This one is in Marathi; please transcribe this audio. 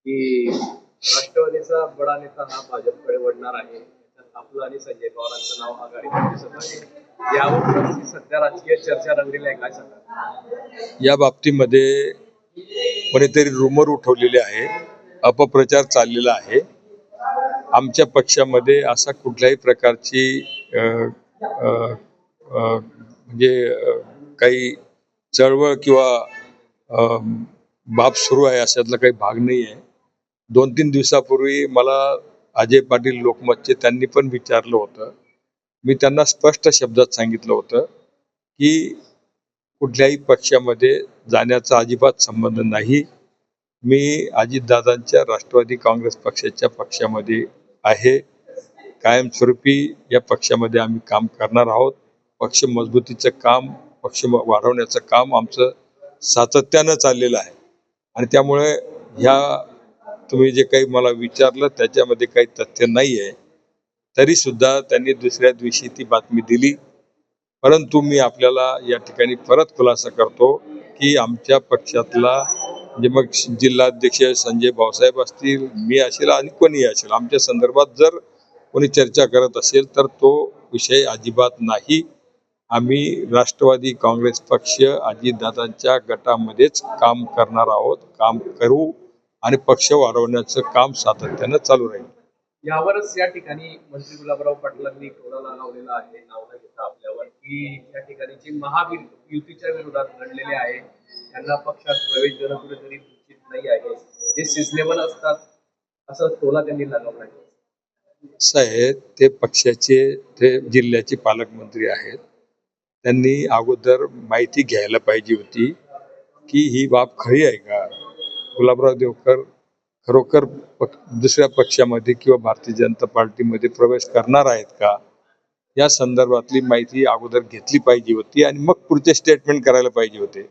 की राष्ट्रवादीचा बडा नेता हा भाजपकडे वळणार आहे. त्यात आपलं आणि संजय पवारांचं नाव आघाडीवर दिसत आहे. यावर सध्या राजकीय चर्चा रंगलेली आहे, काय सांगा? या बाबतीमध्ये कोणीतरी रुमर उठवलेले आहे, अपप्रचार चाललेला आहे. आमच्या पक्षामध्ये असा कुठल्याही प्रकारची काही चळवळ किंवा बाब सुरू आहे अशातला काही भाग नाही आहे. 2-3 दिवसापूर्वी मला अजय पाटील लोकमतचे त्यांनी पण विचारलं होतं. मी त्यांना स्पष्ट शब्दात सांगितलं होतं की कुठल्याही पक्षामध्ये जाण्याचा अजिबात संबंध नाही. मी अजितदादांच्या राष्ट्रवादी काँग्रेस पक्षाच्या पक्षामध्ये आहे. कायमस्वरूपी या पक्षामध्ये आम्ही काम करणार आहोत. पक्ष मजबूतीचं काम, पक्ष वाढवण्याचं काम आमचं सातत्यानं चाललेलं आहे. आणि त्यामुळे ह्या तुम्ही जे काही मला विचारलं त्याच्यामध्ये काही तथ्य नाही आहे. तरी सुद्धा त्यांनी दुसऱ्या दिवशी ती बातमी दिली. परंतु मी आपल्याला या ठिकाणी परत खुलासा करतो की आमच्या पक्षातला म्हणजे मग जिल्हाध्यक्ष संजय भाऊसाहेब असतील, मी असेल आणि कोणीही असेल, आमच्या संदर्भात जर कोणी चर्चा करत असेल तर तो विषय अजिबात नाही. आम्ही राष्ट्रवादी काँग्रेस पक्ष अजितदादांच्या गटामध्येच काम करणार आहोत, काम करू आणि पक्ष वाढवण्याचं काम सातत्यानं चालू राहील. यावरच या ठिकाणी मंत्री गुलाबराव पाटलांनी टोला लावलेला आहे, नाव न घेता आपल्यावर, की या ठिकाणी जे महायुतीच्या विरोधात लढलेले आहे त्यांना पक्षात प्रवेश देणं कुठेतरी उचित नाही आहे, जे सिजनेबल असतात, असा टोला त्यांनी लगावला आहे. साहेब, ते पक्षाचे ते जिल्ह्याचे पालकमंत्री आहेत. त्यांनी अगोदर माहिती घ्यायला पाहिजे होती की ही बाब खरी आहे का, गुलाबराव देवकर खरोखर दुसऱ्या पक्षामध्ये किंवा भारतीय जनता पार्टीमध्ये प्रवेश करणार आहेत का, या संदर्भातली माहिती अगोदर घेतली पाहिजे होती आणि मग पुढचे स्टेटमेंट करायला पाहिजे होते.